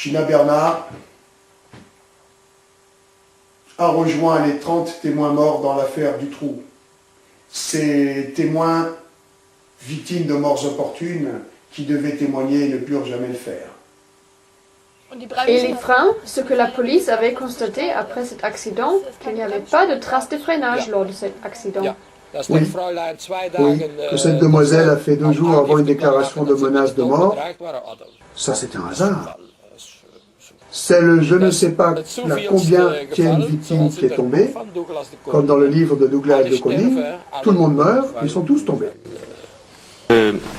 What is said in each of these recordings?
Gina Bernard a rejoint les 30 témoins morts dans l'affaire Dutroux. Ces témoins victimes de morts opportunes qui devaient témoigner ne purent jamais le faire. Et les freins, ce que la police avait constaté après cet accident, qu'il n'y avait pas de traces de freinage lors de cet accident. Oui, que cette demoiselle a fait 2 jours avant une déclaration de menace de mort, ça c'est un hasard. C'est le je ne sais pas la combienième victime qui est tombée, comme dans le livre de Douglas de Koning, tout le monde meurt, ils sont tous tombés.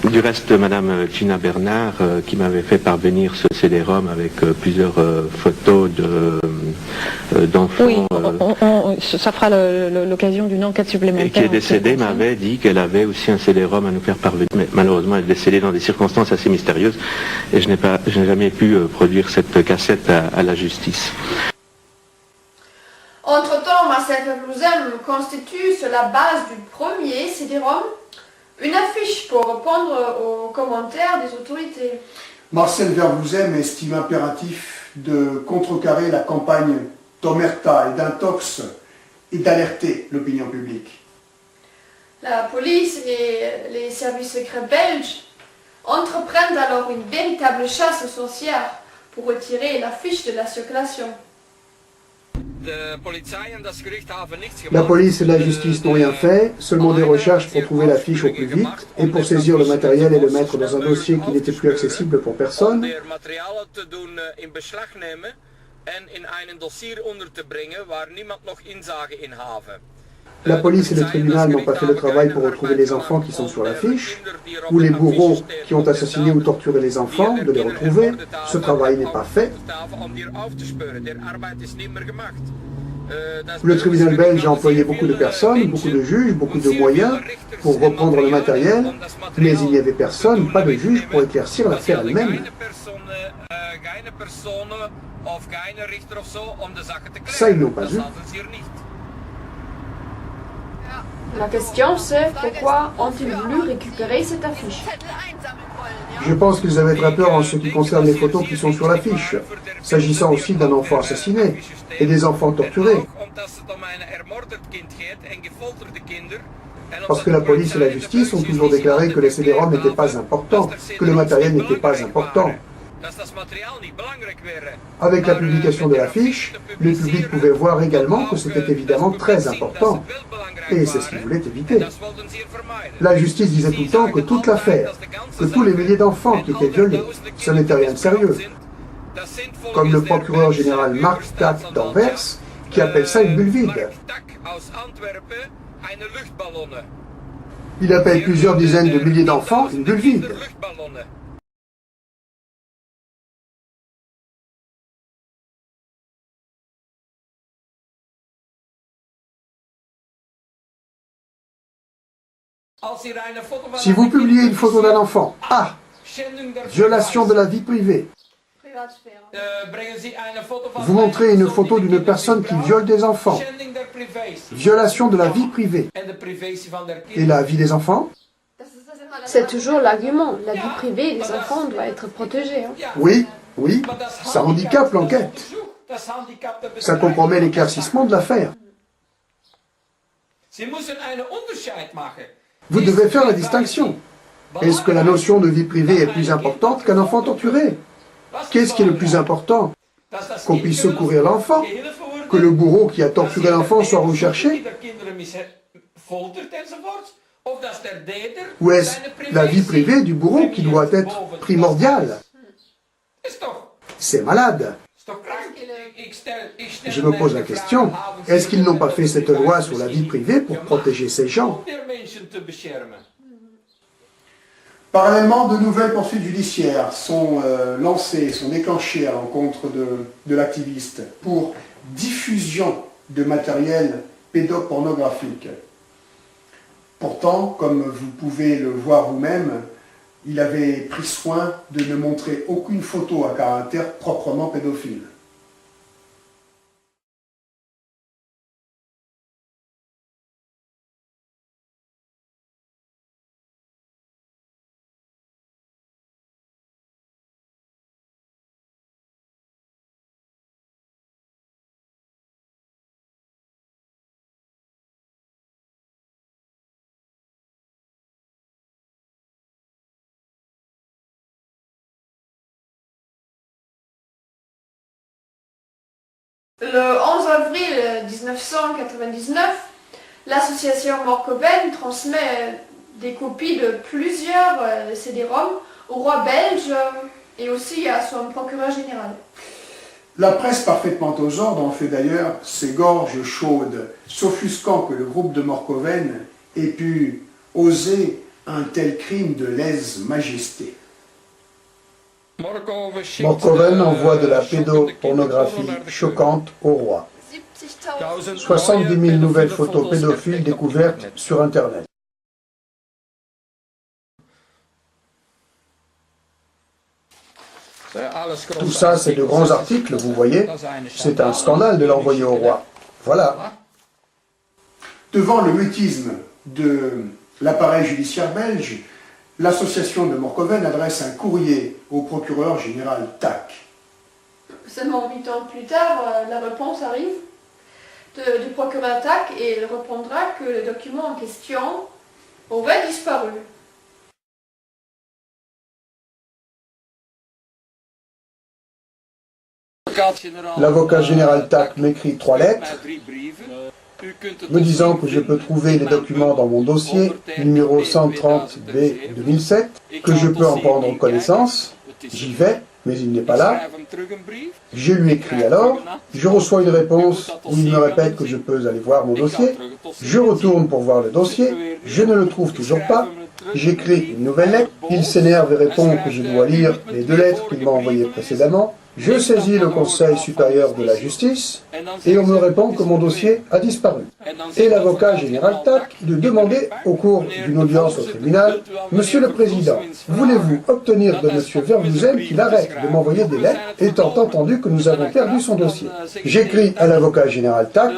Du reste, Madame Gina Bernard, qui m'avait fait parvenir ce CD-ROM avec plusieurs photos d'enfants. Oui, ça fera l'occasion d'une enquête supplémentaire. Et qui est décédée, m'avait dit qu'elle avait aussi un CD-ROM à nous faire parvenir. Mais malheureusement, elle est décédée dans des circonstances assez mystérieuses et je n'ai jamais pu produire cette cassette à la justice. Entre-temps, Marcel Vervlousem constitue sur la base du premier CD-ROM une affiche pour répondre aux commentaires des autorités. Marcel Vervlousem estime impératif de contrecarrer la campagne d'omerta et d'intox et d'alerter l'opinion publique. La police et les services secrets belges entreprennent alors une véritable chasse aux sorcières pour retirer l'affiche de la circulation. La police et la justice n'ont rien fait, seulement des recherches pour trouver l'affiche au plus vite et pour saisir le matériel et le mettre dans un dossier qui n'était plus accessible pour personne. La police et le tribunal n'ont pas fait le travail pour retrouver les enfants qui sont sur l'affiche, ou les bourreaux qui ont assassiné ou torturé les enfants, de les retrouver. Ce travail n'est pas fait. Le tribunal belge a employé beaucoup de personnes, beaucoup de juges, beaucoup de moyens pour reprendre le matériel, mais il n'y avait personne, pas de juge pour éclaircir l'affaire elle-même. Ça, ils n'ont pas eu. La question c'est pourquoi ont-ils voulu récupérer cette affiche? Je pense qu'ils avaient très peur en ce qui concerne les photos qui sont sur l'affiche, s'agissant aussi d'un enfant assassiné et des enfants torturés. Parce que la police et la justice ont toujours déclaré que les CD-ROM n'étaient pas importants, que le matériel n'était pas important. Avec la publication de l'affiche, le public pouvait voir également que c'était évidemment très important. Et c'est ce qu'ils voulaient éviter. La justice disait tout le temps que toute l'affaire, que tous les milliers d'enfants qui étaient violés, ce n'était rien de sérieux. Comme le procureur général Mark Tack d'Anvers, qui appelle ça une bulle vide. Il appelle plusieurs dizaines de milliers d'enfants une bulle vide. Si vous publiez une photo d'un enfant, violation de la vie privée. Vous montrez une photo d'une personne qui viole des enfants, violation de la vie privée. Et la vie des enfants? C'est toujours l'argument, la vie privée des enfants doit être protégée. Oui, ça handicape l'enquête. Ça compromet l'éclaircissement de l'affaire. Vous devez faire la distinction. Est-ce que la notion de vie privée est plus importante qu'un enfant torturé? Qu'est-ce qui est le plus important? Qu'on puisse secourir l'enfant? Que le bourreau qui a torturé l'enfant soit recherché? Ou est-ce la vie privée du bourreau qui doit être primordiale? C'est malade. Je me pose la question, est-ce qu'ils n'ont pas fait cette loi sur la vie privée pour protéger ces gens? Parallèlement, de nouvelles poursuites judiciaires sont lancées, sont déclenchées à l'encontre de l'activiste pour diffusion de matériel pédopornographique. Pourtant, comme vous pouvez le voir vous-même, il avait pris soin de ne montrer aucune photo à caractère proprement pédophile. Le 11 avril 1999, l'association Morcoven transmet des copies de plusieurs CD-ROM au roi belge et aussi à son procureur général. La presse parfaitement aux ordres en fait d'ailleurs ses gorges chaudes, s'offusquant que le groupe de Morcoven ait pu oser un tel crime de lèse-majesté. Morcoven envoie de la pédopornographie choquante au roi. 70 000 nouvelles photos pédophiles découvertes sur Internet. Tout ça, c'est de grands articles, vous voyez. C'est un scandale de l'envoyer au roi. Voilà. Devant le mutisme de l'appareil judiciaire belge, l'association de Morcoven adresse un courrier au procureur général TAC. Seulement 8 ans plus tard, la réponse arrive du procureur TAC et il répondra que le document en question aurait disparu. L'avocat général TAC m'écrit 3 lettres me disant que je peux trouver les documents dans mon dossier numéro 130B 2007, que je peux en prendre connaissance. J'y vais, mais il n'est pas là. Je lui écris alors, je reçois une réponse où il me répète que je peux aller voir mon dossier. Je retourne pour voir le dossier, je ne le trouve toujours pas. J'écris une nouvelle lettre, il s'énerve et répond que je dois lire les 2 lettres qu'il m'a envoyées précédemment. Je saisis le Conseil supérieur de la justice et on me répond que mon dossier a disparu. Et l'avocat général TAC de demander au cours d'une audience au tribunal, « Monsieur le Président, voulez-vous obtenir de Monsieur Vervouzen qu'il arrête de m'envoyer des lettres étant entendu que nous avons perdu son dossier ?» J'écris à l'avocat général TAC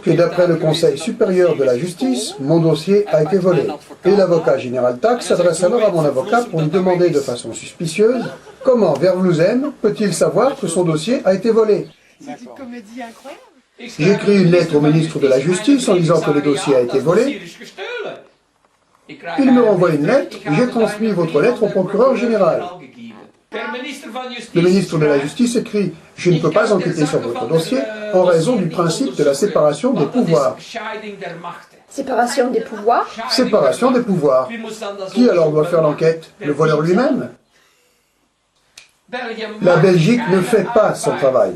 que d'après le Conseil supérieur de la justice, mon dossier a été volé. Et l'avocat général TAC s'adresse alors à mon avocat pour lui demander de façon suspicieuse comment Vervouzen peut-il savoir que son dossier a été volé? C'est une comédie incroyable. J'écris une lettre au ministre de la Justice en disant que le dossier a été volé. Il me renvoie une lettre, j'ai transmis votre lettre au procureur général. Le ministre de la Justice écrit « Je ne peux pas enquêter sur votre dossier en raison du principe de la séparation des pouvoirs. » Séparation des pouvoirs? Séparation des pouvoirs. Qui alors doit faire l'enquête? Le voleur lui-même? La Belgique ne fait pas son travail.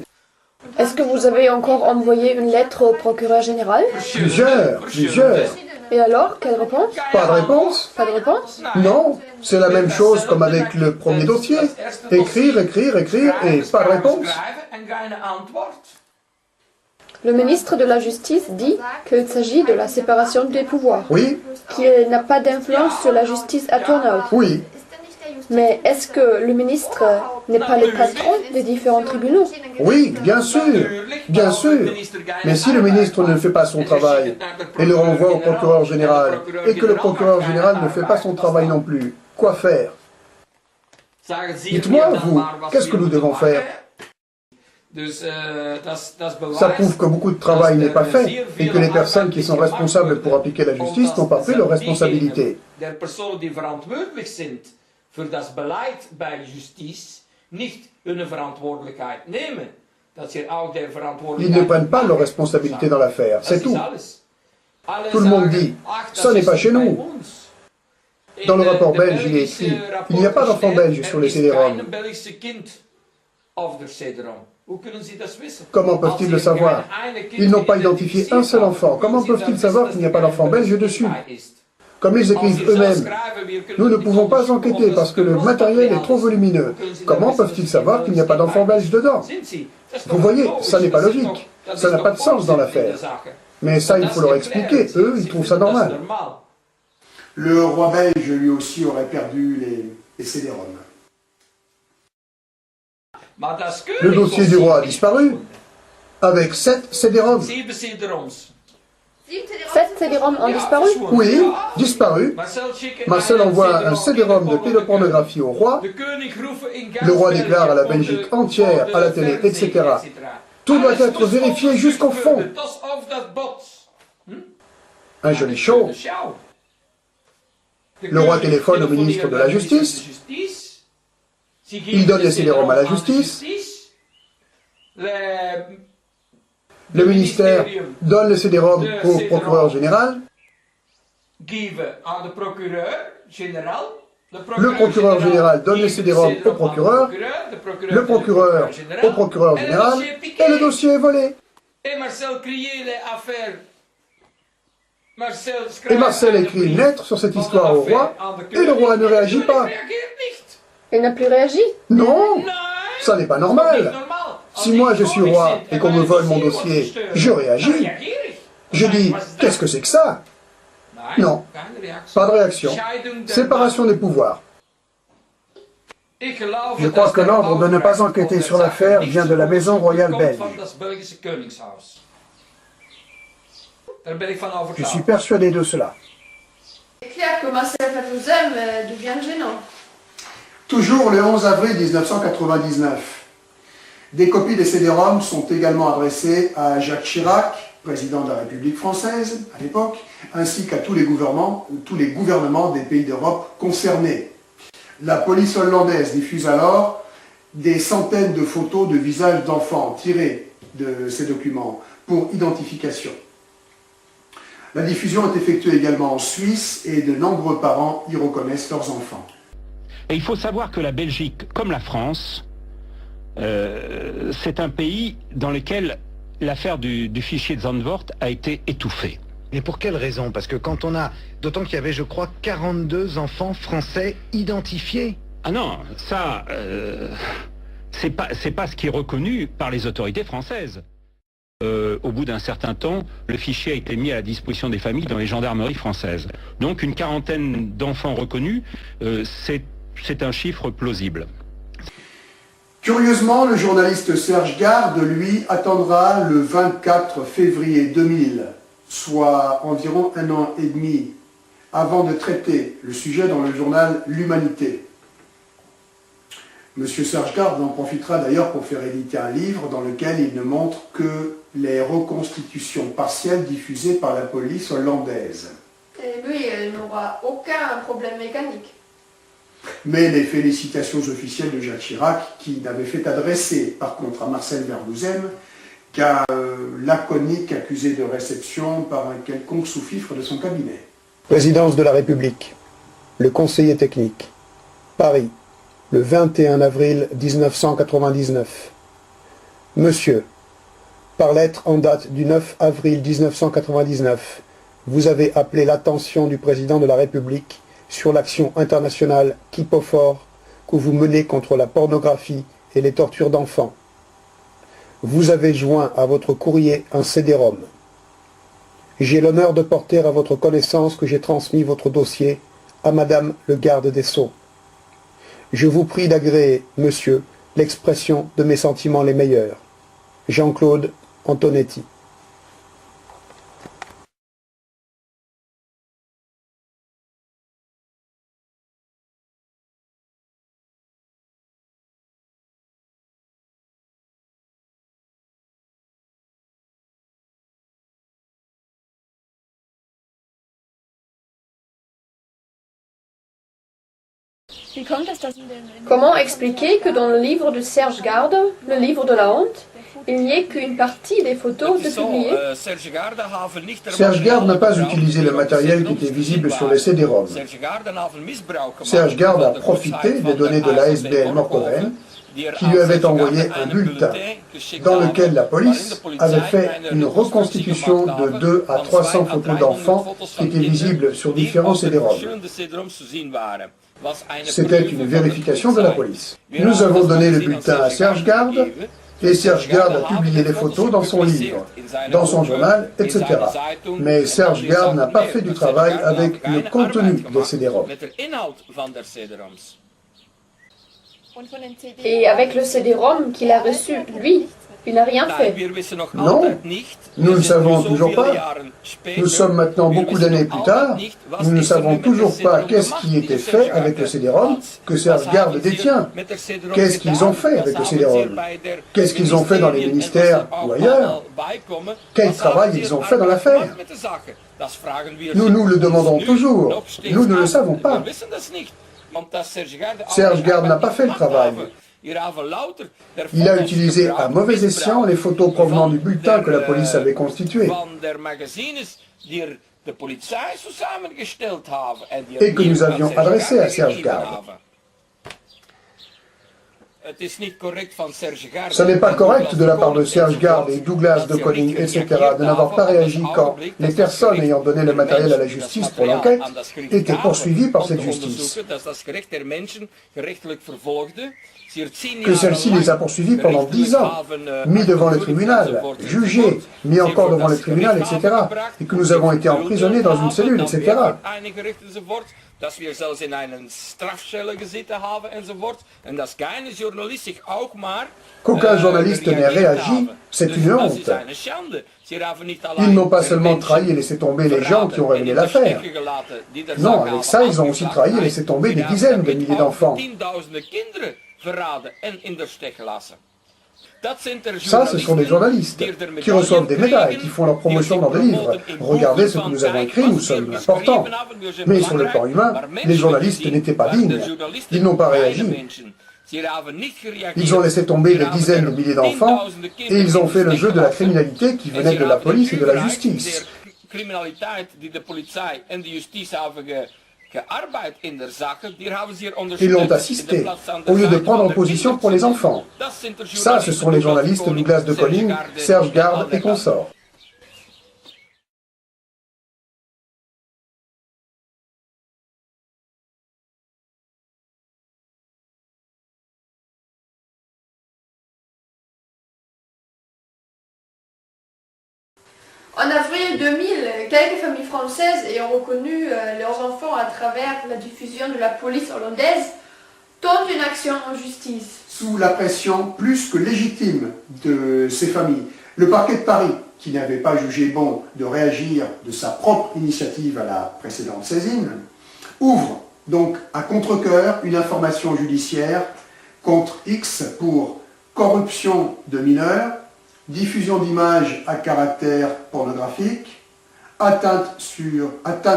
Est-ce que vous avez encore envoyé une lettre au procureur général? Plusieurs. Et alors, quelle réponse? Pas de réponse? Pas de réponse? Non, c'est la même chose comme avec le premier dossier. Écrire et pas de réponse. Le ministre de la Justice dit qu'il s'agit de la séparation des pouvoirs. Oui, Qu'il n'a pas d'influence sur la justice à Turnhout. oui. Mais est-ce que le ministre n'est pas le patron des différents tribunaux? Oui, bien sûr. Mais si le ministre ne fait pas son travail et le renvoie au procureur général, et que le procureur général ne fait pas son travail non plus, quoi faire? Dites-moi, vous, qu'est-ce que nous devons faire? Ça prouve que beaucoup de travail n'est pas fait et que les personnes qui sont responsables pour appliquer la justice n'ont pas pris leurs responsabilités. Für das Beleid bei Justiz nicht ihre Verantwortlichkeit nehmen. Ils ne prennent pas leurs responsabilités dans l'affaire, c'est tout. Tout le monde dit, ça n'est pas chez nous. Dans le rapport belge, il est écrit, il n'y a pas d'enfants belges sur les CD-ROM. Comment peuvent-ils le savoir? Ils n'ont pas identifié un seul enfant. Comment peuvent-ils savoir qu'il n'y a pas d'enfant belge dessus? Comme ils écrivent eux-mêmes, nous ne pouvons pas enquêter parce que le matériel est trop volumineux. Comment peuvent-ils savoir qu'il n'y a pas d'enfants belges dedans? Vous voyez, ça n'est pas logique. Ça n'a pas de sens dans l'affaire. Mais ça, il faut leur expliquer. Eux, ils trouvent ça normal. Le roi belge, lui aussi, aurait perdu les CD-ROM. Le dossier du roi a disparu, avec 7 CD-ROM. 7 CD-ROM ont disparu? Oui, disparu. Marcel envoie un CD-ROM de pédopornographie au roi. Le roi déclare à la Belgique entière, à la télé, etc. Tout doit être vérifié jusqu'au fond. Un joli show. Le roi téléphone au ministre de la Justice. Il donne les CD-ROM à la justice. Le ministère donne le CD-ROM au procureur général. Le procureur général donne le CD-ROM au procureur, le procureur au procureur général, et le dossier est volé. Et Marcel écrit une lettre sur cette histoire au roi, et le roi ne réagit pas. Il n'a plus réagi? Non, ça n'est pas normal. Si moi je suis roi et qu'on me vole mon dossier, je réagis. Je dis, qu'est-ce que c'est que ça? Non, pas de réaction. Séparation des pouvoirs. Je crois que l'ordre de ne pas enquêter sur l'affaire vient de la maison royale belge. Je suis persuadé de cela. C'est clair que Marcel Van devient gênant. Toujours le 11 avril 1999, des copies des CD-ROM sont également adressées à Jacques Chirac, président de la République française à l'époque, ainsi qu'à tous les gouvernements des pays d'Europe concernés. La police hollandaise diffuse alors des centaines de photos de visages d'enfants tirés de ces documents pour identification. La diffusion est effectuée également en Suisse et de nombreux parents y reconnaissent leurs enfants. Et il faut savoir que la Belgique, comme la France, c'est un pays dans lequel l'affaire du fichier de Zandvoort a été étouffée. Mais pour quelle raison? Parce que quand on a... D'autant qu'il y avait, je crois, 42 enfants français identifiés. Ah non, ça... c'est pas ce qui est reconnu par les autorités françaises. Au bout d'un certain temps, le fichier a été mis à la disposition des familles dans les gendarmeries françaises. Donc une quarantaine d'enfants reconnus, c'est un chiffre plausible. Curieusement, le journaliste Serge Garde, lui, attendra le 24 février 2000, soit environ 1 an et demi, avant de traiter le sujet dans le journal L'Humanité. Monsieur Serge Garde en profitera d'ailleurs pour faire éditer un livre dans lequel il ne montre que les reconstitutions partielles diffusées par la police hollandaise. Et lui, il n'aura aucun problème mécanique. Mais les félicitations officielles de Jacques Chirac, qui n'avait fait adresser par contre à Marcel Verdouzem qu'un laconique accusé de réception par un quelconque sous-fifre de son cabinet. Présidence de la République, le conseiller technique, Paris, le 21 avril 1999. Monsieur, par lettre en date du 9 avril 1999, vous avez appelé l'attention du président de la République sur l'action internationale Kipofor que vous menez contre la pornographie et les tortures d'enfants. Vous avez joint à votre courrier un CD-ROM. J'ai l'honneur de porter à votre connaissance que j'ai transmis votre dossier à Madame le garde des Sceaux. Je vous prie d'agréer, monsieur, l'expression de mes sentiments les meilleurs. Jean-Claude Antonetti. Comment expliquer que dans le livre de Serge Garde, le livre de la honte, il n'y ait qu'une partie des photos de publiées? Serge Garde n'a pas utilisé le matériel qui était visible sur les CD-ROM. Serge Garde a profité des données de l'ASBL Morcoven, qui lui avait envoyé un bulletin dans lequel la police avait fait une reconstitution de 200 à 300 photos d'enfants qui étaient visibles sur différents CD-ROM. C'était une vérification de la police. Nous avons donné le bulletin à Serge Garde, et Serge Garde a publié les photos dans son livre, dans son journal, etc. Mais Serge Garde n'a pas fait du travail avec le contenu des CD-ROM. Et avec le CD-ROM qu'il a reçu, lui, il n'a rien fait. Non, nous ne savons toujours pas. Nous sommes maintenant beaucoup d'années plus tard. Nous ne savons toujours pas qu'est-ce qui était fait avec le CD-ROM que Serge Garde détient. Qu'est-ce qu'ils ont fait avec le CD-ROM? Qu'est-ce qu'ils ont fait dans les ministères ou ailleurs? Quel travail ils ont fait dans l'affaire? Nous nous le demandons toujours. Nous ne le savons pas. Serge Garde n'a pas fait le travail. Il a utilisé à mauvais escient les photos provenant du bulletin que la police avait constitué et que nous avions adressé à Serge Gard. Ce n'est pas correct de la part de Serge Gard et Douglas de Koning, etc., de n'avoir pas réagi quand les personnes ayant donné le matériel à la justice pour l'enquête étaient poursuivies par cette justice. Que celle-ci les a poursuivis pendant 10 ans, mis devant le tribunal, jugés, mis encore devant le tribunal, etc., et que nous avons été emprisonnés dans une cellule, etc. dass wir zelfs in einen Strafzelle gezeten haben enzovoort. En dass keine Journalist sich auch maar qu'aucun journaliste n'ait réagi, c'est une honte. Ils n'ont pas seulement trahi et laissé tomber les gens qui ont révélé l'affaire. Non, avec ça, ils ont aussi trahi et laissé tomber des dizaines de milliers d'enfants. Ça, ce sont des journalistes qui reçoivent des médailles, qui font leur promotion dans des livres. Regardez ce que nous avons écrit, nous sommes importants. Mais sur le plan humain, les journalistes n'étaient pas dignes. Ils n'ont pas réagi. Ils ont laissé tomber des dizaines de milliers d'enfants et ils ont fait le jeu de la criminalité qui venait de la police et de la justice. Ils l'ont assisté, au lieu de prendre position pour les enfants. Ça, ce sont les journalistes Douglas de Koning, Serge Gard et consorts. En avril 2000, quelques familles françaises ayant reconnu leurs enfants à travers la diffusion de la police hollandaise tentent une action en justice. Sous la pression plus que légitime de ces familles, le parquet de Paris, qui n'avait pas jugé bon de réagir de sa propre initiative à la précédente saisine, ouvre donc à contre-cœur une information judiciaire contre X pour corruption de mineurs, diffusion d'images à caractère pornographique, atteinte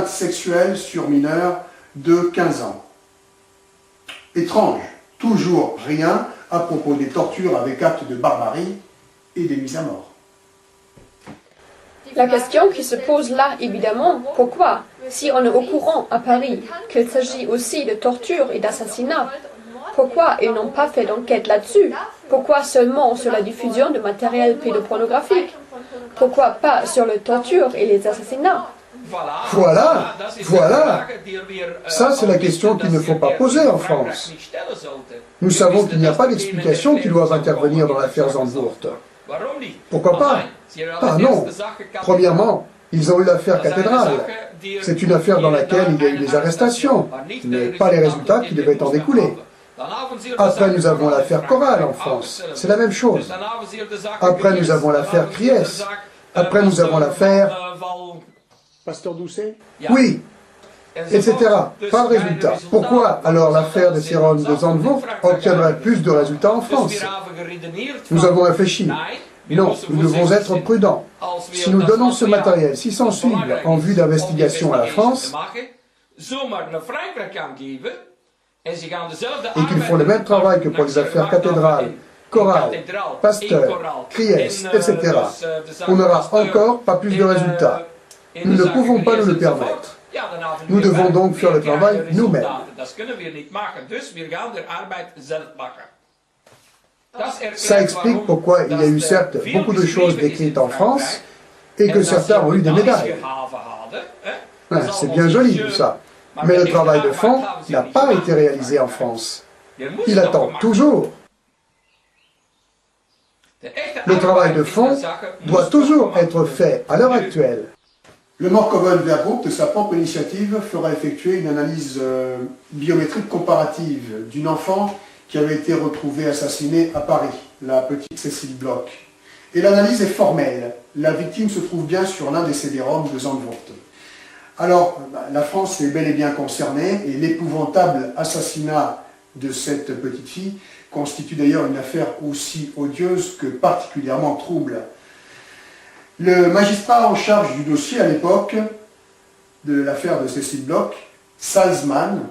sexuelle sur mineurs de 15 ans. Étrange, toujours rien à propos des tortures avec actes de barbarie et des mises à mort. La question qui se pose là, évidemment, pourquoi, si on est au courant à Paris qu'il s'agit aussi de torture et d'assassinat, pourquoi ils n'ont pas fait d'enquête là-dessus? Pourquoi seulement sur la diffusion de matériel pédopornographique? Pourquoi pas sur les tortures et les assassinats? Voilà. Ça, c'est la question qu'il ne faut pas poser en France. Nous savons qu'il n'y a pas d'explications qui doivent intervenir dans l'affaire Zandvoort. Pourquoi pas? Ah non. Premièrement, ils ont eu l'affaire Cathédrale. C'est une affaire dans laquelle il y a eu des arrestations, mais pas les résultats qui devaient en découler. Après, nous avons l'affaire Chorale en France. C'est la même chose. Après, nous avons l'affaire Kriès. Après, nous avons l'affaire... Pasteur Doucet? Oui, etc. Pas de résultat. Pourquoi alors l'affaire de Siron de Zandvoort obtiendrait plus de résultats en France? Nous avons réfléchi. Non, nous devons être prudents. Si nous donnons ce matériel si sensible en vue d'investigation à la France, et qu'ils font le même travail que pour les affaires Cathédrale, Chorale, Pasteur, Kriès, etc., on n'aura encore pas plus de résultats. Nous ne pouvons pas nous le permettre. Nous devons donc faire le travail nous-mêmes. Ça explique pourquoi il y a eu certes beaucoup de choses décrites en France et que certains ont eu des médailles. C'est bien joli tout ça. Mais le travail de fond n'a pas été réalisé en France. Il attend toujours. Le travail de fond doit toujours être fait à l'heure actuelle. Le Morkoven Vergroup, de sa propre initiative, fera effectuer une analyse biométrique comparative d'une enfant qui avait été retrouvée assassinée à Paris, la petite Cécile Bloch. Et l'analyse est formelle. La victime se trouve bien sur l'un des CD-ROM de Zandvoort. Alors, la France est bel et bien concernée, et l'épouvantable assassinat de cette petite fille constitue d'ailleurs une affaire aussi odieuse que particulièrement trouble. Le magistrat en charge du dossier à l'époque de l'affaire de Cécile Bloch, Salzman,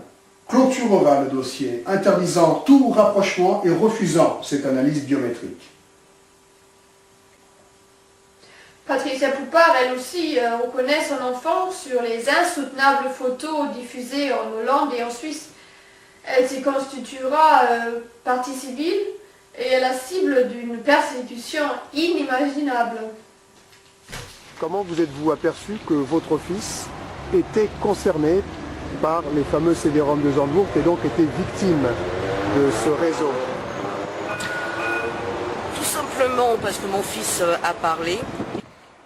clôturera le dossier, interdisant tout rapprochement et refusant cette analyse biométrique. Patricia Poupard, elle aussi, reconnaît son enfant sur les insoutenables photos diffusées en Hollande et en Suisse. Elle s'y constituera partie civile et est la cible d'une persécution inimaginable. Comment vous êtes-vous aperçu que votre fils était concerné par les fameux CD-ROM de Zandvoort et donc était victime de ce réseau? Tout simplement parce que mon fils a parlé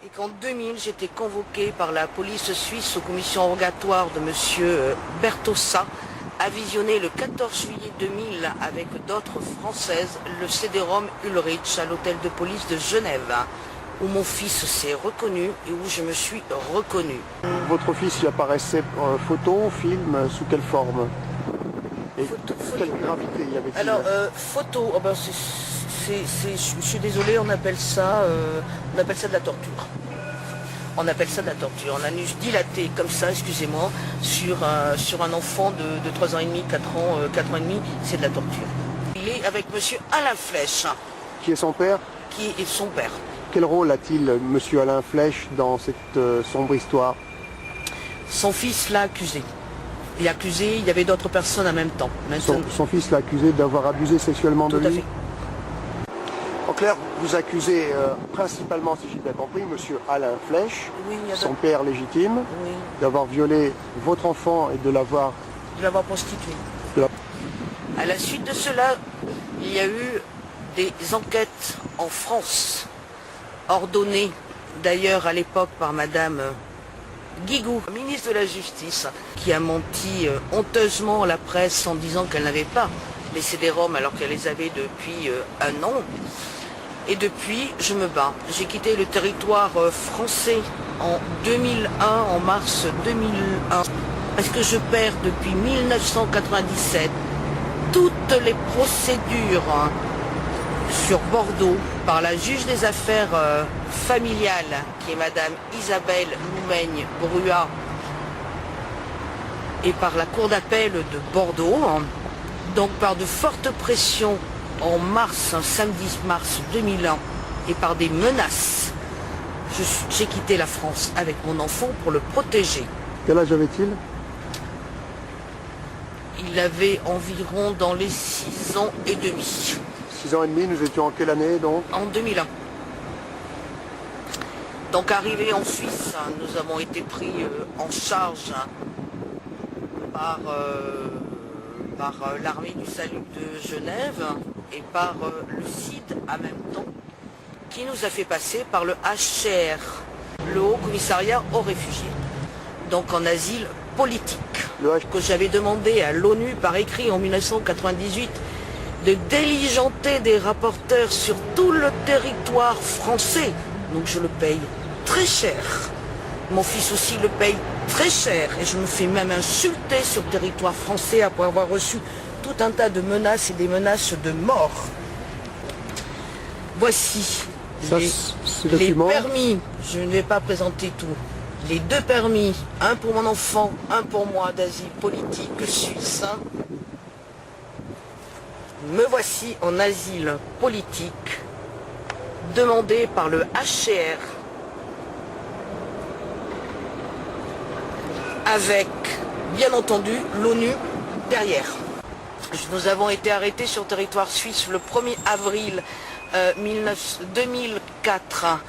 et qu'en 2000 j'étais convoqué par la police suisse aux commissions rogatoires de M. Bertossa à visionner le 14 juillet 2000 avec d'autres françaises le CD-ROM Ulrich à l'hôtel de police de Genève, où mon fils s'est reconnu et où je me suis reconnu. Votre fils y apparaissait en photo, film, sous quelle forme? Et quelle gravité y avait-il? Alors, photo, oh ben je suis désolé, on appelle ça de la torture. On appelle ça de la torture. Un anus dilaté comme ça, excusez-moi, sur un enfant de 3 ans et demi, 4 ans et demi, c'est de la torture. Il est avec monsieur Alain Flèche. Qui est son père? Qui est son père. Quel rôle a-t-il, monsieur Alain Flèche, dans cette sombre histoire? Son fils l'a accusé. Il a accusé, il y avait d'autres personnes en même temps. Son fils l'a accusé d'avoir abusé sexuellement de lui? Tout à fait. En clair, vous accusez principalement, si j'ai bien compris, monsieur Alain Flèche, Oui, son père légitime, oui, d'avoir violé votre enfant et de l'avoir... prostitué. À la suite de cela, il y a eu des enquêtes en France, ordonnées d'ailleurs à l'époque par madame Guigou, ministre de la Justice, qui a menti honteusement à la presse en disant qu'elle n'avait pas les CD-ROM alors qu'elle les avait depuis un an. Et depuis, je me bats. J'ai quitté le territoire français en 2001, en mars 2001, parce que je perds depuis 1997 toutes les procédures sur Bordeaux par la juge des affaires familiales, qui est madame Isabelle Loumaigne-Bruat, et par la cour d'appel de Bordeaux. Donc par de fortes pressions en mars, samedi mars 2001, et par des menaces, j'ai quitté la France avec mon enfant pour le protéger. Quel âge avait-il? Il avait environ dans les 6 ans et demi. 6 ans et demi, nous étions en quelle année donc? En 2001. Donc arrivé en Suisse, nous avons été pris en charge par l'armée du salut de Genève et par le CID en même temps, qui nous a fait passer par le HCR, le Haut Commissariat aux réfugiés, donc en asile politique, que j'avais demandé à l'ONU par écrit en 1998 de diligenter des rapporteurs sur tout le territoire français. Donc je le paye très cher. Mon fils aussi le paye très cher et je me fais même insulter sur le territoire français après avoir reçu tout un tas de menaces et des menaces de mort. Voici les permis, je ne vais pas présenter tout. Les 2 permis, un pour mon enfant, un pour moi d'asile politique suisse. Me voici en asile politique, demandé par le HCR, avec, bien entendu, l'ONU derrière. Nous avons été arrêtés sur le territoire suisse le 1er avril 2004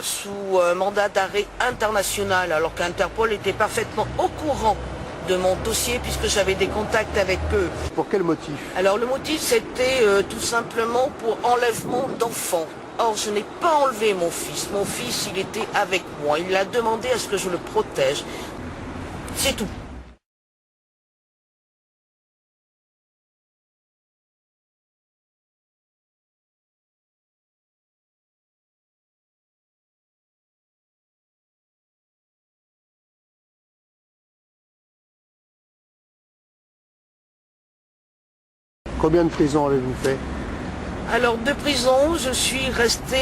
sous mandat d'arrêt international, alors qu'Interpol était parfaitement au courant de mon dossier puisque j'avais des contacts avec eux. Pour quel motif? Alors le motif c'était tout simplement pour enlèvement d'enfants. Or je n'ai pas enlevé mon fils. Mon fils il était avec moi. Il a demandé à ce que je le protège. C'est tout. Combien de prisons avez-vous fait? Alors de prison, je suis resté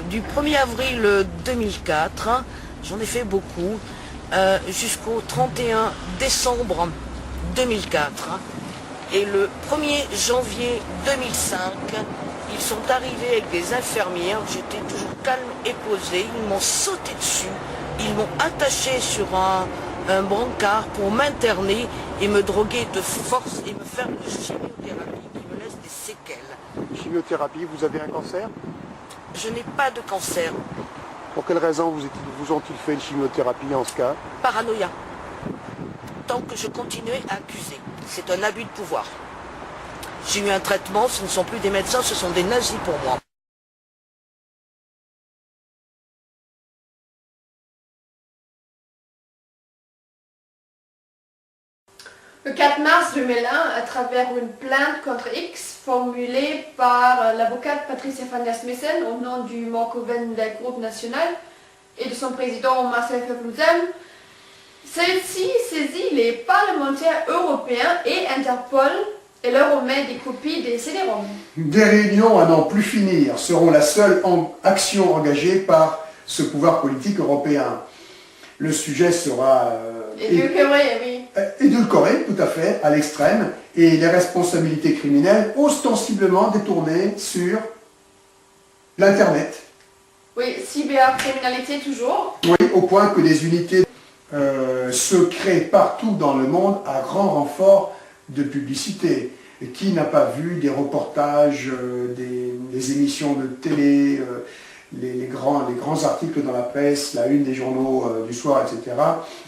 du 1er avril 2004. J'en ai fait beaucoup. jusqu'au 31 décembre 2004. Et le 1er janvier 2005, ils sont arrivés avec des infirmières. J'étais toujours calme et posée. Ils m'ont sauté dessus. Ils m'ont attaché sur un brancard pour m'interner et me droguer de force et me faire une chimiothérapie qui me laisse des séquelles. Chimiothérapie, vous avez un cancer? Je n'ai pas de cancer. Pour quelle raison vous ont-ils fait une chimiothérapie en ce cas? Paranoïa. Tant que je continuais à accuser. C'est un abus de pouvoir. J'ai eu un traitement, ce ne sont plus des médecins, ce sont des nazis pour moi. Le 4 mars 2001, à travers une plainte contre X formulée par l'avocate Patricia van der Smissen au nom du Morkoven del groupe national et de son président Marcel Verploegem, celle-ci saisit les parlementaires européens et Interpol et leur remet des copies des CD-ROM. Des réunions à n'en plus finir seront la seule action engagée par ce pouvoir politique européen. Le sujet sera édulcoré, tout à fait, à l'extrême, et les responsabilités criminelles ostensiblement détournées sur l'Internet. Oui, cybercriminalité toujours. Oui, au point que des unités se créent partout dans le monde à grand renfort de publicité. Et qui n'a pas vu des reportages, des émissions de télé, les grands articles dans la presse, la une des journaux du soir, etc.,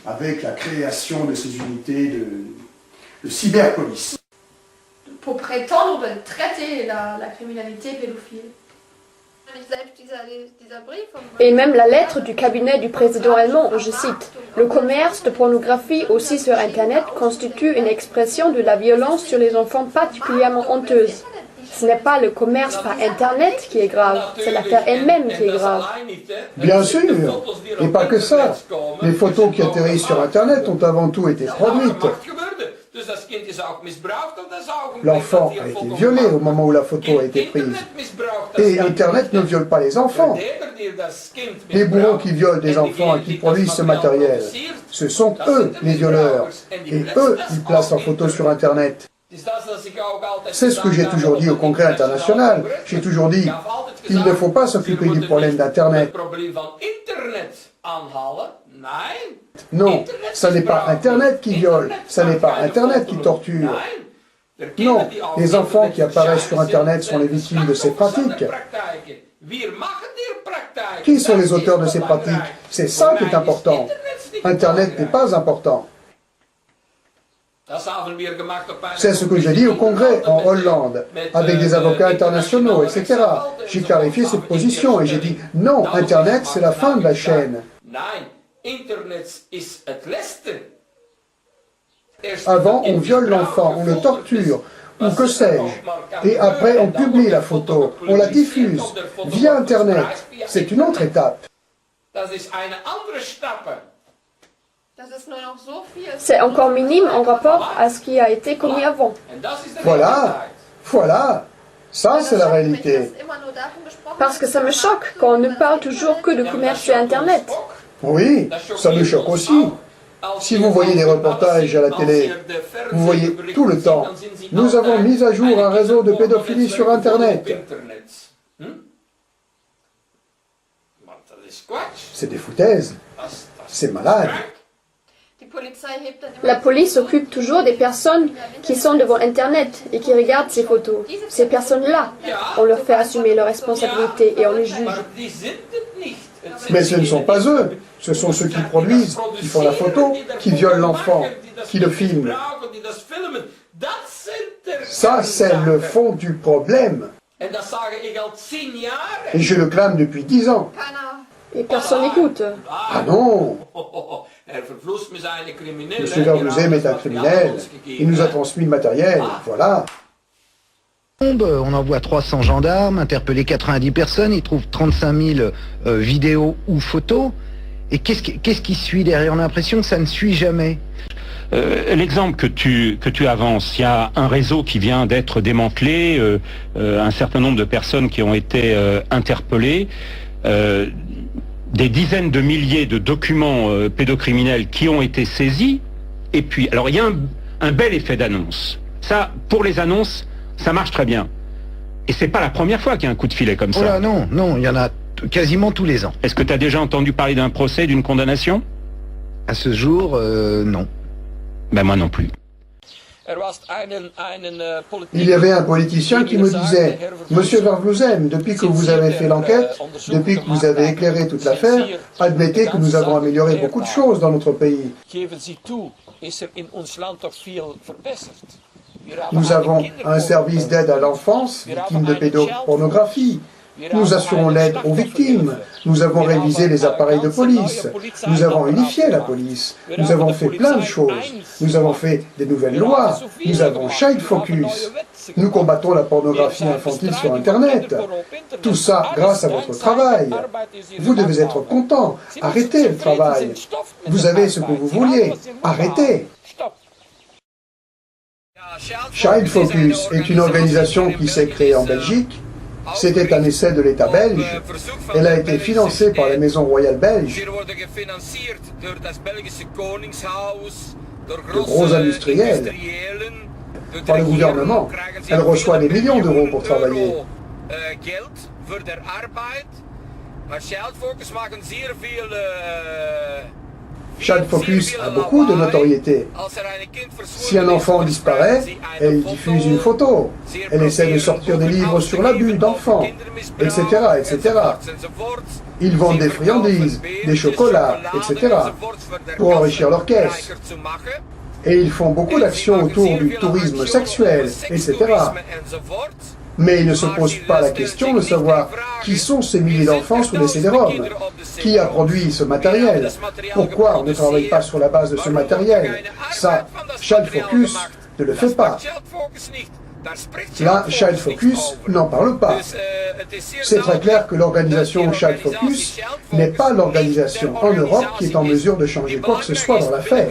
avec la création de ces unités de cyberpolice. Pour prétendre traiter la criminalité pédophile. Et même la lettre du cabinet du président allemand, je cite, « Le commerce de pornographie aussi sur Internet constitue une expression de la violence sur les enfants particulièrement honteuse. Ce n'est pas le commerce par Internet qui est grave, c'est l'affaire elle-même qui est grave. » Bien sûr, et pas que ça. Les photos qui atterrissent sur Internet ont avant tout été produites. L'enfant a été violé au moment où la photo a été prise. Et Internet ne viole pas les enfants. Les bourreaux qui violent des enfants et qui produisent ce matériel, ce sont eux les violeurs. Et eux, ils placent en photo sur Internet. C'est ce que j'ai toujours dit au Congrès international. J'ai toujours dit qu'il ne faut pas s'occuper du problème d'Internet. Non, ça n'est pas Internet qui viole, ça n'est pas Internet qui torture. Non, les enfants qui apparaissent sur Internet sont les victimes de ces pratiques. Qui sont les auteurs de ces pratiques? C'est ça qui est important. Internet n'est pas important. C'est ce que j'ai dit au Congrès en Hollande, avec des avocats internationaux, etc. J'ai clarifié cette position et j'ai dit non, Internet c'est la fin de la chaîne. Avant, on viole l'enfant, on le torture, ou que sais-je. Et après, on publie la photo, on la diffuse via Internet. C'est une autre étape. C'est encore minime en rapport à ce qui a été commis avant. Voilà, voilà. Ça, c'est la réalité. Parce que ça me choque quand on ne parle toujours que de commerce sur Internet. Oui, ça me choque aussi. Si vous voyez des reportages à la télé, vous voyez tout le temps. Nous avons mis à jour un réseau de pédophilie sur Internet. C'est des foutaises. C'est malade. La police s'occupe toujours des personnes qui sont devant Internet et qui regardent ces photos. Ces personnes-là, on leur fait assumer leurs responsabilités et on les juge. Mais ce ne sont pas eux. Ce sont ceux qui produisent, qui font la photo, qui violent l'enfant, qui le filment. Ça, c'est le fond du problème. Et je le clame depuis 10 ans. Et personne n'écoute. Ah non! Monsieur Verploegem est un criminel. Il nous a transmis le matériel. Voilà. On envoie 300 gendarmes, interpeller 90 personnes, ils trouvent 35 000 vidéos ou photos. Et qu'est-ce qui suit derrière? On a l'impression que ça ne suit jamais. L'exemple que tu avances, il y a un réseau qui vient d'être démantelé, un certain nombre de personnes qui ont été interpellées. des dizaines de milliers de documents pédocriminels qui ont été saisis. Et puis, alors il y a un bel effet d'annonce. Ça, pour les annonces, ça marche très bien. Et c'est pas la première fois qu'il y a un coup de filet comme ça. Oh là, non, non, il y en a quasiment tous les ans. Est-ce que tu as déjà entendu parler d'un procès, d'une condamnation? À ce jour, non. Ben moi non plus. Il y avait un politicien qui me disait « Monsieur Vervloesem, depuis que vous avez fait l'enquête, depuis que vous avez éclairé toute l'affaire, admettez que nous avons amélioré beaucoup de choses dans notre pays. Nous avons un service d'aide à l'enfance, victime de pédopornographie. Nous assurons l'aide aux victimes. Nous avons révisé les appareils de police. Nous avons unifié la police. Nous avons fait plein de choses. Nous avons fait des nouvelles lois. Nous avons Child Focus. Nous combattons la pornographie infantile sur Internet. Tout ça grâce à votre travail. Vous devez être content. Arrêtez le travail. Vous avez ce que vous vouliez. Arrêtez. Child Focus est une organisation qui s'est créée en Belgique. C'était un essai de l'État belge. Elle a été financée par la Maison royale belge, de gros industriels, par le gouvernement. Elle reçoit des millions d'euros pour travailler. Child Focus a beaucoup de notoriété. Si un enfant disparaît, elle diffuse une photo. Elle essaie de sortir des livres sur l'abus d'enfants, etc., etc. Ils vendent des friandises, des chocolats, etc., pour enrichir leur caisse. Et ils font beaucoup d'actions autour du tourisme sexuel, etc. Mais ils ne se posent pas la question de savoir qui sont ces milliers d'enfants sous les CD-ROM, qui a produit ce matériel, pourquoi on ne travaille pas sur la base de ce matériel. Ça, Child Focus ne le fait pas. Là, Child Focus n'en parle pas. C'est très clair que l'organisation Child Focus n'est pas l'organisation en Europe qui est en mesure de changer quoi que ce soit dans l'affaire.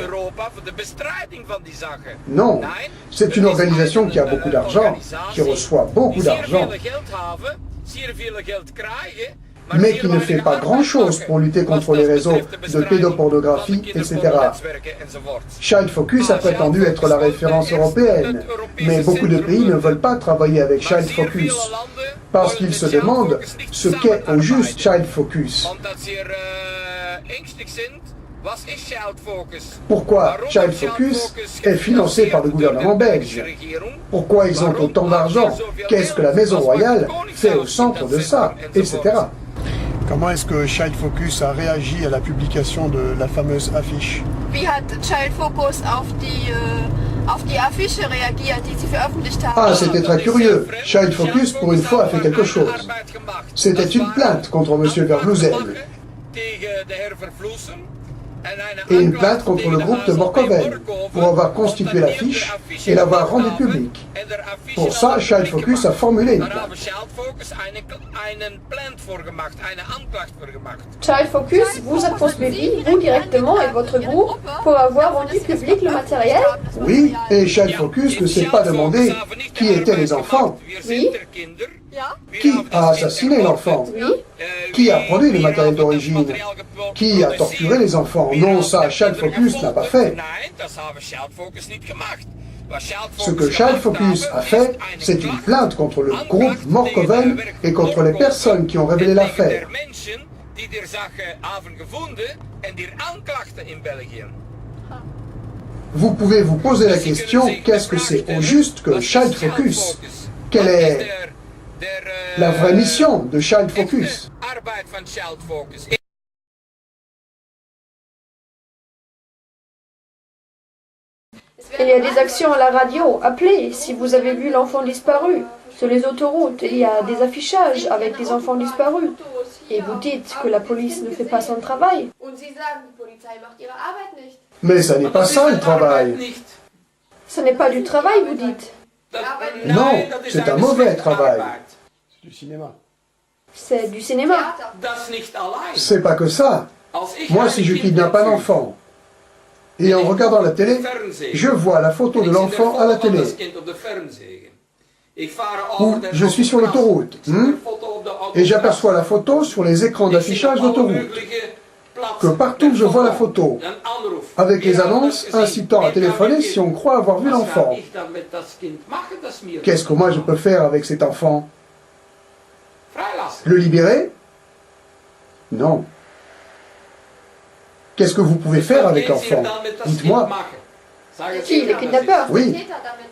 Non, c'est une organisation qui a beaucoup d'argent, qui reçoit beaucoup d'argent, mais qui ne fait pas grand-chose pour lutter contre les réseaux de pédopornographie, etc. Child Focus a prétendu être la référence européenne, mais beaucoup de pays ne veulent pas travailler avec Child Focus, parce qu'ils se demandent ce qu'est au juste Child Focus. Pourquoi Child Focus est financé par le gouvernement belge? Pourquoi ils ont autant d'argent? Qu'est-ce que la Maison royale fait au centre de ça? Etc. Comment est-ce que Child Focus a réagi à la publication de la fameuse affiche? Wie hat Child Focus auf die Affiche reagiert, die sie veröffentlicht haben? Ah, c'était très curieux. Child Focus, pour une fois, a fait quelque chose. C'était une plainte contre M. Vervloesem. Et une plainte contre le groupe de Morkoven pour avoir constitué l'affiche et l'avoir rendue publique. Pour ça, Child Focus a formulé une plainte. Child Focus vous a poursuivi, vous directement et votre groupe, pour avoir rendu public le matériel? Oui, et Child Focus ne s'est pas demandé qui étaient les enfants. Oui. Qui a assassiné l'enfant? Oui. Qui a produit le matériel d'origine? Qui a torturé les enfants? Non, ça, Child Focus n'a pas fait. Ce que Child Focus a fait, c'est une plainte contre le groupe Morkoven et contre les personnes qui ont révélé l'affaire. Vous pouvez vous poser la question, qu'est-ce que c'est au juste que Child Focus? Quelle est la vraie mission de Child Focus? Il y a des actions à la radio. Appelez si vous avez vu l'enfant disparu. Sur les autoroutes, il y a des affichages avec des enfants disparus. Et vous dites que la police ne fait pas son travail. Mais ça n'est pas ça le travail. Ce n'est pas du travail, vous dites. Non, c'est un mauvais travail. C'est du cinéma. C'est du cinéma. C'est pas que ça. Moi, si je kidnappe un enfant, et en regardant la télé, je vois la photo de l'enfant à la télé. Ou je suis sur l'autoroute, et j'aperçois la photo sur les écrans d'affichage d'autoroute. que partout où je vois la photo, avec les annonces incitant à téléphoner si on croit avoir vu l'enfant. Qu'est-ce que moi je peux faire avec cet enfant? Le libérer? Non. Qu'est-ce que vous pouvez faire avec l'enfant? Dites-moi. Qui? Les kidnappeurs? Oui.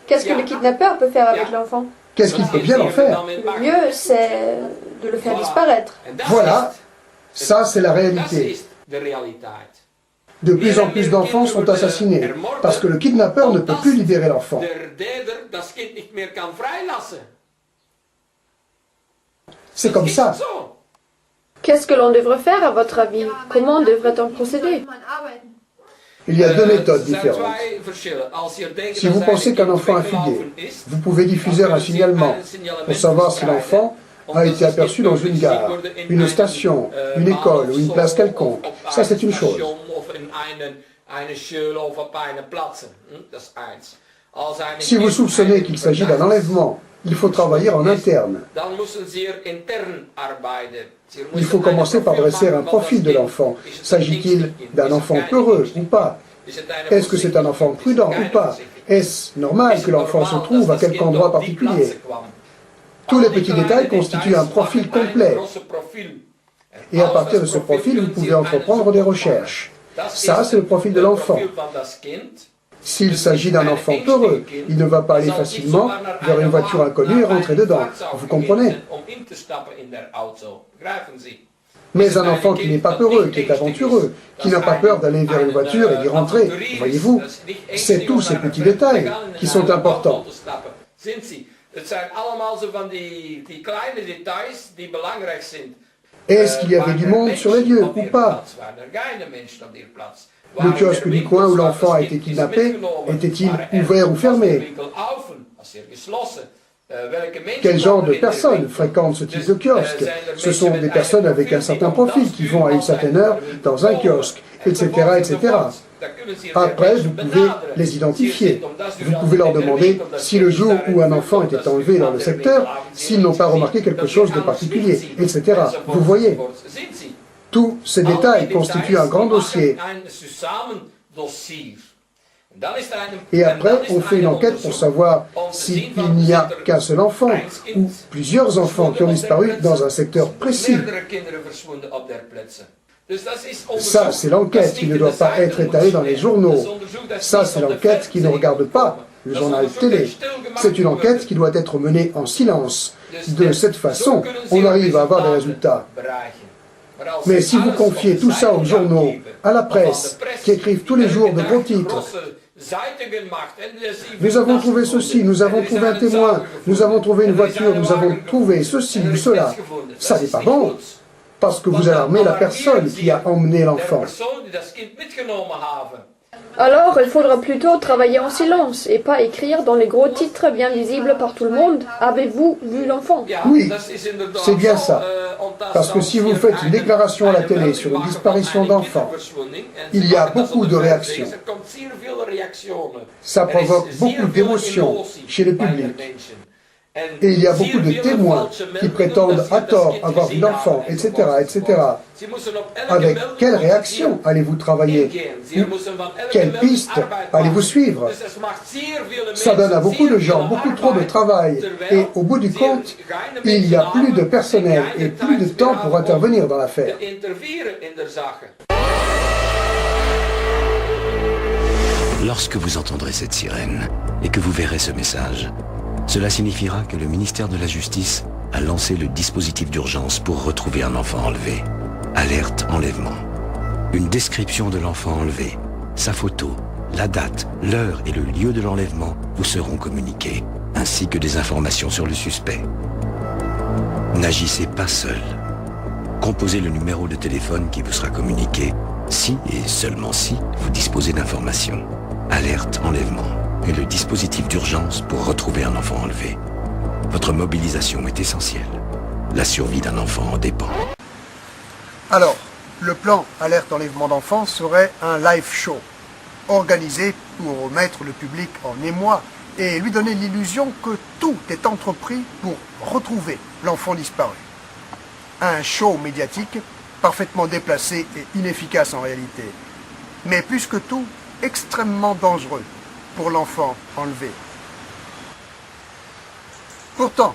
Qu'est-ce que le kidnappeur peut faire avec l'enfant? Qu'est-ce qu'il peut bien en faire? Le mieux, c'est de le faire disparaître. Voilà. Ça, c'est la réalité. De plus en plus d'enfants sont assassinés parce que le kidnappeur ne peut plus libérer l'enfant. C'est comme ça. Qu'est-ce que l'on devrait faire à votre avis? Comment devrait-on procéder? Il y a deux méthodes différentes. Si vous pensez qu'un enfant a fugué, vous pouvez diffuser un signalement pour savoir si l'enfant a été aperçu dans une gare, une station, une école ou une place quelconque. Ça, c'est une chose. Si vous soupçonnez qu'il s'agit d'un enlèvement, il faut travailler en interne. Il faut commencer par dresser un profil de l'enfant. S'agit-il d'un enfant peureux ou pas? Est-ce que c'est un enfant prudent ou pas? Est-ce normal que l'enfant se trouve à quelque endroit particulier? Tous les petits détails constituent un profil complet. Et à partir de ce profil, vous pouvez entreprendre des recherches. Ça, c'est le profil de l'enfant. S'il s'agit d'un enfant peureux, il ne va pas aller facilement vers une voiture inconnue et rentrer dedans. Vous comprenez? Mais un enfant qui n'est pas peureux, qui est aventureux, qui n'a pas peur d'aller vers une voiture et d'y rentrer, voyez-vous, c'est tous ces petits détails qui sont importants. Est-ce qu'il y avait du monde sur les lieux ou pas? Le kiosque du coin où l'enfant a été kidnappé, était-il ouvert ou fermé? Quel genre de personnes fréquentent ce type de kiosque? Ce sont des personnes avec un certain profil qui vont à une certaine heure dans un kiosque, etc., etc. Après, vous pouvez les identifier. Vous pouvez leur demander si le jour où un enfant était enlevé dans le secteur, s'ils n'ont pas remarqué quelque chose de particulier, etc. Vous voyez? Tous ces détails constituent un grand dossier. Et après, on fait une enquête pour savoir s'il n'y a qu'un seul enfant ou plusieurs enfants qui ont disparu dans un secteur précis. Ça, c'est l'enquête qui ne doit pas être étalée dans les journaux. Ça, c'est l'enquête qui ne regarde pas le journal télé. C'est une enquête qui doit être menée en silence. De cette façon, on arrive à avoir des résultats. Mais si vous confiez tout ça aux journaux, à la presse, qui écrivent tous les jours de gros titres, nous avons trouvé ceci, nous avons trouvé un témoin, nous avons trouvé une voiture, nous avons trouvé ceci ou cela, ça n'est pas bon, parce que vous alarmez la personne qui a emmené l'enfant. Alors, il faudra plutôt travailler en silence et pas écrire dans les gros titres bien visibles par tout le monde « Avez-vous vu l'enfant ?» Oui, c'est bien ça. Parce que si vous faites une déclaration à la télé sur une disparition d'enfants, il y a beaucoup de réactions. Ça provoque beaucoup d'émotions chez le public. Et il y a beaucoup de témoins qui prétendent à tort avoir vu l'enfant, etc., etc. Avec quelle réaction allez-vous travailler? Quelle piste allez-vous suivre? Ça donne à beaucoup de gens beaucoup trop de travail. Et au bout du compte, il n'y a plus de personnel et plus de temps pour intervenir dans l'affaire. Lorsque vous entendrez cette sirène et que vous verrez ce message, cela signifiera que le ministère de la Justice a lancé le dispositif d'urgence pour retrouver un enfant enlevé. Alerte enlèvement. Une description de l'enfant enlevé, sa photo, la date, l'heure et le lieu de l'enlèvement vous seront communiqués, ainsi que des informations sur le suspect. N'agissez pas seul. Composez le numéro de téléphone qui vous sera communiqué si et seulement si vous disposez d'informations. Alerte enlèvement est le dispositif d'urgence pour retrouver un enfant enlevé. Votre mobilisation est essentielle. La survie d'un enfant en dépend. Alors, le plan Alerte enlèvement d'enfants serait un live show, organisé pour mettre le public en émoi et lui donner l'illusion que tout est entrepris pour retrouver l'enfant disparu. Un show médiatique parfaitement déplacé et inefficace en réalité, mais plus que tout, extrêmement dangereux pour l'enfant enlevé. Pourtant,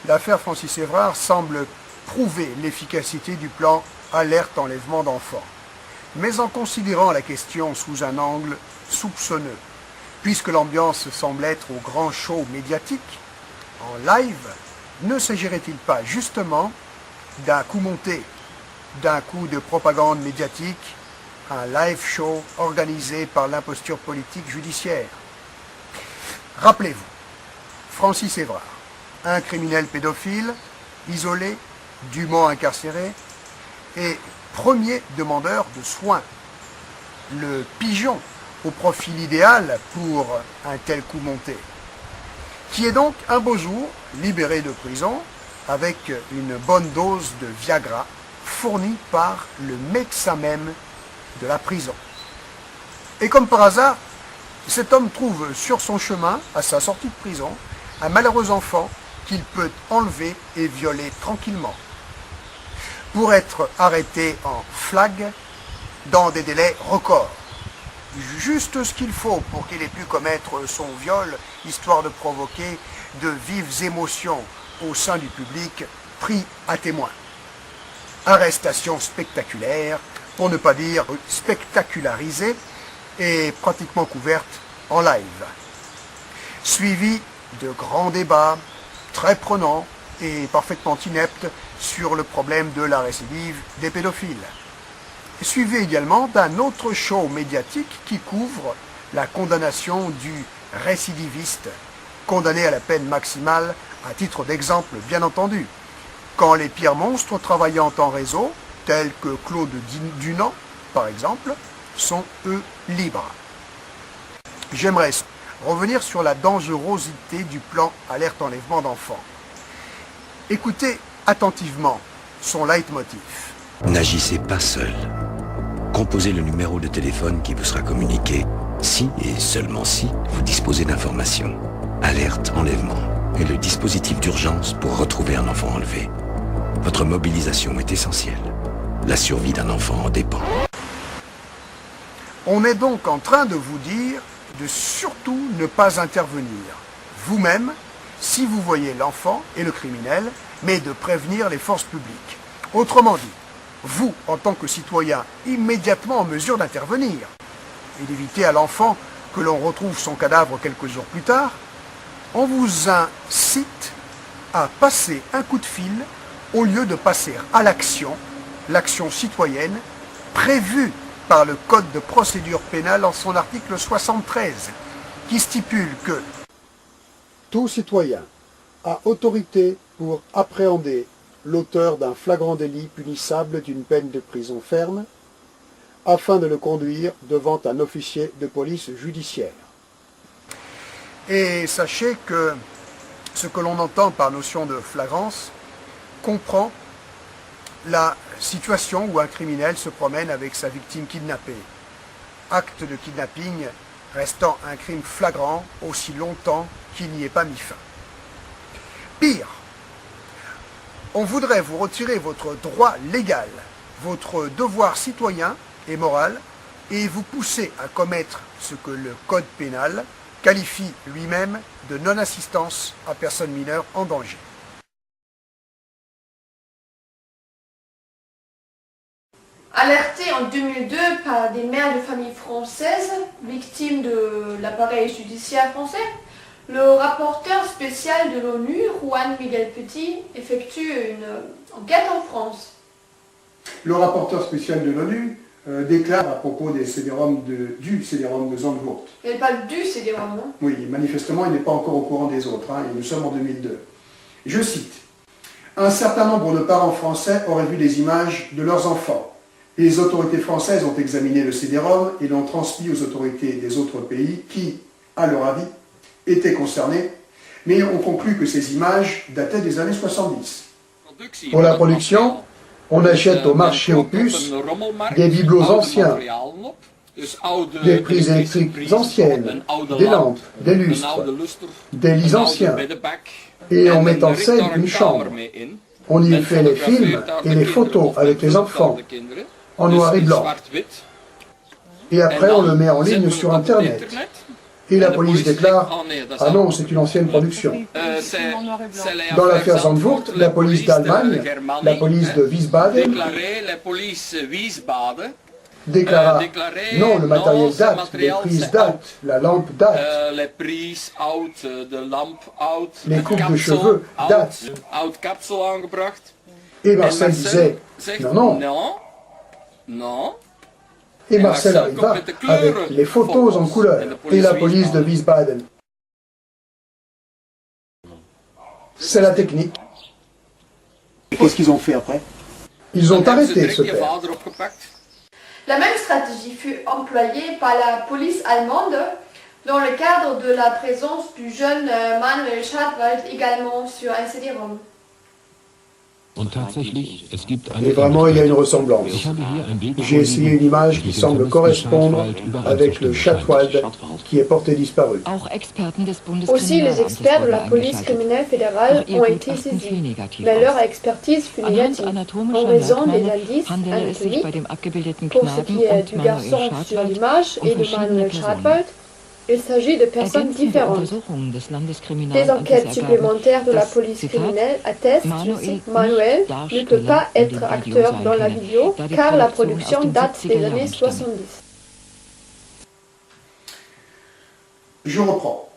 l'affaire Francis Évrard semble prouver l'efficacité du plan alerte enlèvement d'enfants, mais en considérant la question sous un angle soupçonneux, puisque l'ambiance semble être au grand show médiatique, en live, ne s'agirait-il pas justement d'un coup monté, d'un coup de propagande médiatique, un live show organisé par l'imposture politique judiciaire? Rappelez-vous, Francis Évrard, un criminel pédophile, isolé, dûment incarcéré, et premier demandeur de soins, le pigeon au profil idéal pour un tel coup monté, qui est donc un beau jour libéré de prison avec une bonne dose de Viagra fournie par le médecin même de la prison. Et comme par hasard, cet homme trouve sur son chemin, à sa sortie de prison, un malheureux enfant qu'il peut enlever et violer tranquillement, pour être arrêté en flag dans des délais records. Juste ce qu'il faut pour qu'il ait pu commettre son viol, histoire de provoquer de vives émotions au sein du public pris à témoin. Arrestation spectaculaire, pour ne pas dire spectacularisée, et pratiquement couverte en live. Suivi de grands débats, très prenants et parfaitement ineptes sur le problème de la récidive des pédophiles. Suivi également d'un autre show médiatique qui couvre la condamnation du récidiviste, condamné à la peine maximale, à titre d'exemple bien entendu, quand les pires monstres travaillant en réseau, tels que Claude Dunant par exemple, sont eux libres. J'aimerais revenir sur la dangerosité du plan alerte enlèvement d'enfants. Écoutez attentivement son leitmotiv. N'agissez pas seul. Composez le numéro de téléphone qui vous sera communiqué si et seulement si vous disposez d'informations. Alerte enlèvement est le dispositif d'urgence pour retrouver un enfant enlevé. Votre mobilisation est essentielle. La survie d'un enfant en dépend. On est donc en train de vous dire de surtout ne pas intervenir vous-même si vous voyez l'enfant et le criminel, mais de prévenir les forces publiques. Autrement dit, vous, en tant que citoyen, immédiatement en mesure d'intervenir et d'éviter à l'enfant que l'on retrouve son cadavre quelques jours plus tard, on vous incite à passer un coup de fil au lieu de passer à l'action citoyenne prévue par le Code de procédure pénale en son article 73, qui stipule que tout citoyen a autorité pour appréhender l'auteur d'un flagrant délit punissable d'une peine de prison ferme, afin de le conduire devant un officier de police judiciaire. Et sachez que ce que l'on entend par notion de flagrance comprend la situation où un criminel se promène avec sa victime kidnappée. Acte de kidnapping restant un crime flagrant aussi longtemps qu'il n'y ait pas mis fin. Pire, on voudrait vous retirer votre droit légal, votre devoir citoyen et moral, et vous pousser à commettre ce que le Code pénal qualifie lui-même de non-assistance à personne mineure en danger. Alerté en 2002 par des mères de famille françaises, victimes de l'appareil judiciaire français, le rapporteur spécial de l'ONU, Juan Miguel Petit, effectue une enquête en France. Le rapporteur spécial de l'ONU déclare à propos des CD-ROM du CD-ROM de Zandvoort. Il parle du CD-ROM, non? Oui, manifestement, il n'est pas encore au courant des autres, et nous sommes en 2002. Je cite, « Un certain nombre de parents français auraient vu des images de leurs enfants. Les autorités françaises ont examiné le CD-ROM et l'ont transmis aux autorités des autres pays qui, à leur avis, étaient concernés, mais ont conclu que ces images dataient des années 70. Pour la production, on achète au marché aux puces des bibelots anciens, des prises électriques anciennes, des lampes, des lustres, des lits anciens, et on met en scène une chambre. On y fait les films et les photos avec les enfants, en noir et blanc. Et après, on le met en ligne sur Internet. Et la police déclare « Ah non, c'est une ancienne production ». Dans l'affaire Zandvoort, la police d'Allemagne, la police de Wiesbaden, déclara « Non, le matériel date, les prises datent, la lampe date, les coupes de cheveux datent ». Et Marcel disait « Non, non ». Et Marcel arriva avec les photos en couleur et la police de Wiesbaden. C'est la technique. Qu'est-ce qu'ils ont fait après? Ils ont arrêté ce père. La même stratégie fut employée par la police allemande dans le cadre de la présence du jeune Manuel Schadwald également sur un CD-ROM. Et vraiment, il y a une ressemblance. J'ai essayé une image qui semble correspondre avec le Schadwald qui est porté disparu. Aussi, les experts de la police criminelle fédérale ont été saisis, mais leur expertise fut négative en raison des indices anatomiques pour ce qui est du garçon sur l'image et de Manuel Schadwald. Il s'agit de personnes différentes. Des enquêtes supplémentaires de la police criminelle attestent que Manuel ne peut pas être acteur dans la vidéo car la production date des années 70. Je reprends.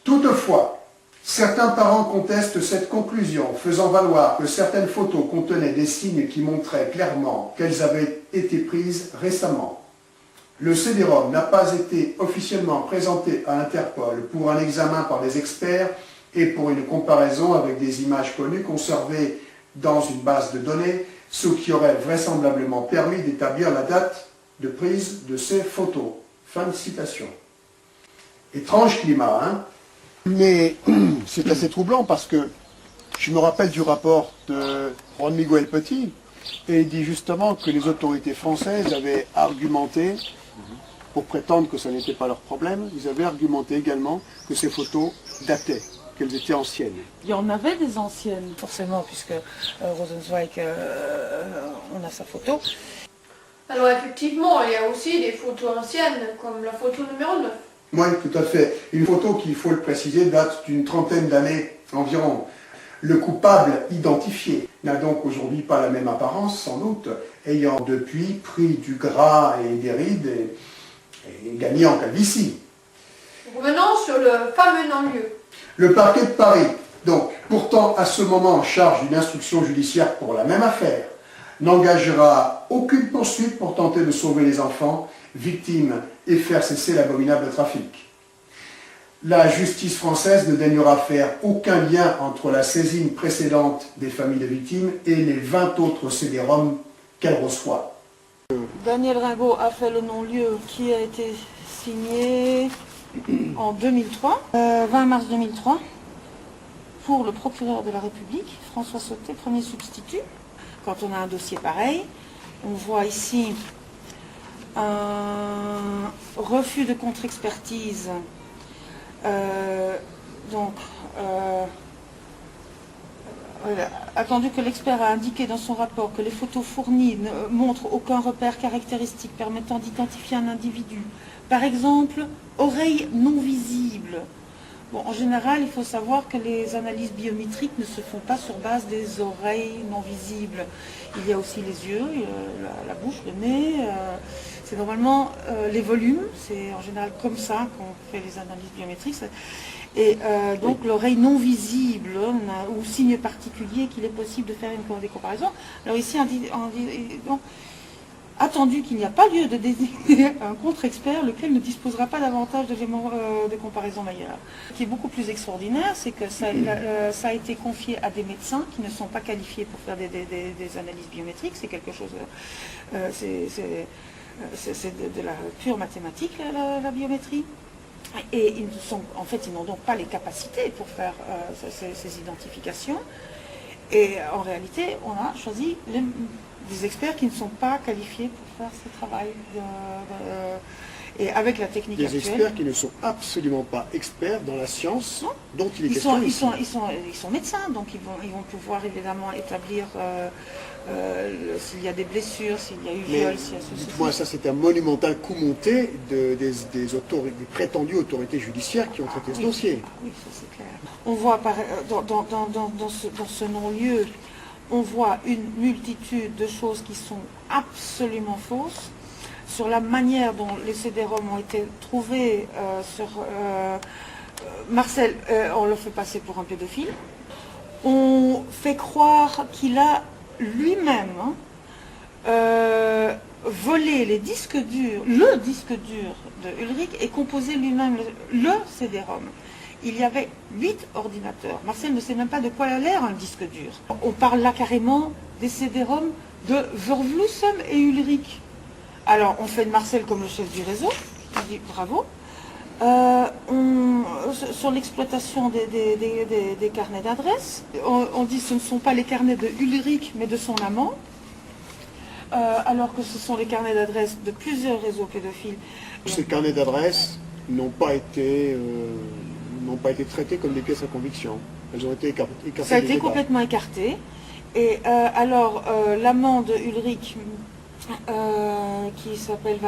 Toutefois, certains parents contestent cette conclusion, faisant valoir que certaines photos contenaient des signes qui montraient clairement qu'elles avaient été prises récemment. Le CD-ROM n'a pas été officiellement présenté à Interpol pour un examen par des experts et pour une comparaison avec des images connues conservées dans une base de données, ce qui aurait vraisemblablement permis d'établir la date de prise de ces photos. Fin de citation. Étrange climat, hein? Mais c'est assez troublant parce que je me rappelle du rapport de Juan Miguel Petit et il dit justement que les autorités françaises avaient argumenté pour prétendre que ça n'était pas leur problème, ils avaient argumenté également que ces photos dataient, qu'elles étaient anciennes. Il y en avait des anciennes, forcément, puisque Rosenzweig, on a sa photo. Alors effectivement, il y a aussi des photos anciennes, comme la photo numéro 9. Oui, tout à fait. Une photo qui, il faut le préciser, date d'une trentaine d'années environ. Le coupable identifié n'a donc aujourd'hui pas la même apparence, sans doute, ayant depuis pris du gras et des rides et gagné en calvitie. Revenons sur le fameux non-lieu. Le parquet de Paris, donc, pourtant à ce moment en charge d'une instruction judiciaire pour la même affaire, n'engagera aucune poursuite pour tenter de sauver les enfants, victimes et faire cesser l'abominable trafic. La justice française ne daignera faire aucun lien entre la saisine précédente des familles de victimes et les 20 autres CD-ROM qu'elle reçoit. Daniel Ringot a fait le non-lieu qui a été signé en 2003, 20 mars 2003, pour le procureur de la République, François Sauté, premier substitut. Quand on a un dossier pareil, on voit ici un refus de contre-expertise. Attendu que l'expert a indiqué dans son rapport que les photos fournies ne montrent aucun repère caractéristique permettant d'identifier un individu. Par exemple, oreilles non visibles. Bon, en général, il faut savoir que les analyses biométriques ne se font pas sur base des oreilles non visibles. Il y a aussi les yeux, la bouche, le nez. C'est normalement les volumes, c'est en général comme ça qu'on fait les analyses biométriques. Et donc l'oreille non visible ou signe particulier qu'il est possible de faire des comparaisons. Alors ici, attendu qu'il n'y a pas lieu de désigner un contre-expert, lequel ne disposera pas davantage d'éléments de comparaison meilleurs. Ce qui est beaucoup plus extraordinaire, c'est que ça a été confié à des médecins qui ne sont pas qualifiés pour faire des analyses biométriques. C'est quelque chose... c'est de la pure mathématique, la biométrie. Et ils n'ont donc pas les capacités pour faire ces identifications. Et en réalité, on a choisi des experts qui ne sont pas qualifiés pour faire ce travail. Et avec la technique Des actuelle... experts qui ne sont absolument pas experts dans la science dont il est question Ils ici. sont médecins, donc ils vont pouvoir évidemment établir s'il y a des blessures, s'il y a eu viol, s'il y a ceci. Dites-moi, ça c'est un monumental coup monté des prétendues autorités judiciaires qui ont traité ce dossier. Oui, ça c'est clair. On voit dans ce non-lieu, on voit une multitude de choses qui sont absolument fausses. Sur la manière dont les CD-ROM ont été trouvés Marcel, on le fait passer pour un pédophile. On fait croire qu'il a lui-même volé les disques durs, le disque dur de Ulrich et composé lui-même le CD-ROM. Il y avait 8 ordinateurs. Marcel ne sait même pas de quoi a l'air un disque dur. On parle là carrément des CD-ROM de Vervloesem et Ulrich. Alors, on fait de Marcel comme le chef du réseau, je dis bravo. Sur l'exploitation des carnets d'adresses, on dit que ce ne sont pas les carnets de Ulrich, mais de son amant, alors que ce sont les carnets d'adresses de plusieurs réseaux pédophiles. Ces carnets d'adresses n'ont pas été traités comme des pièces à conviction. Elles ont été écartées. Ça a été complètement écarté. Et alors, l'amant de Ulrich, qui s'appelle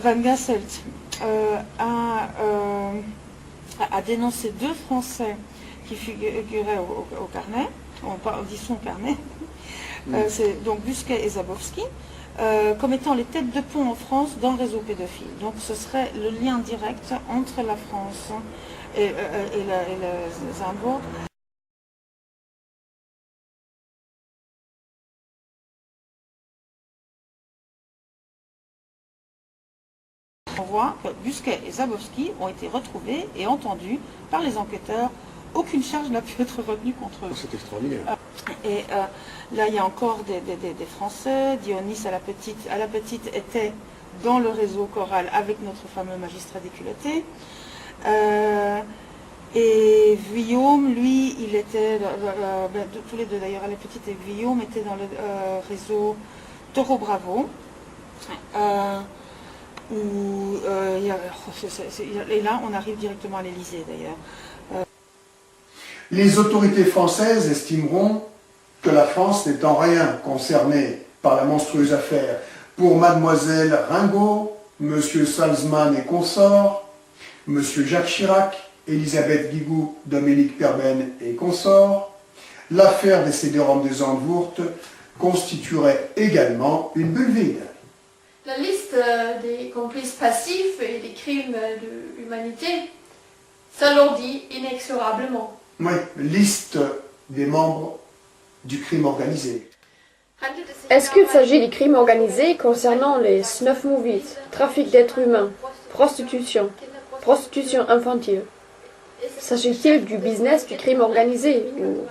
Van Gasselt, a dénoncé 2 Français qui figuraient au carnet, on dit son carnet, c'est donc Busquet et Zabowski, comme étant les têtes de pont en France dans le réseau pédophile. Donc ce serait le lien direct entre la France et les Hambourg. On voit que Busquet et Zabowski ont été retrouvés et entendus par les enquêteurs. Aucune charge n'a pu être retenue contre eux. C'est extraordinaire. Et là, il y a encore des Français. Dionis à la petite était dans le réseau choral avec notre fameux magistrat déculotté. Et Guillaume, lui, il était, tous les deux d'ailleurs, à la petite et Guillaume était dans le réseau Taureau Bravo. Et là, on arrive directement à l'Élysée d'ailleurs. Les autorités françaises estimeront que la France n'est en rien concernée par la monstrueuse affaire. Pour mademoiselle Ringot, monsieur Salzman et consorts, monsieur Jacques Chirac, Elisabeth Guigou, Dominique Perben et consorts, l'affaire des CD-ROM de Zandvoort constituerait également une bulle vide. La liste des complices passifs et des crimes de l'humanité s'alourdit inexorablement. Oui, liste des membres du crime organisé. Est-ce qu'il s'agit des crimes organisés concernant les snuff movies, trafic d'êtres humains, prostitution infantile? S'agit-il du business du crime organisé ou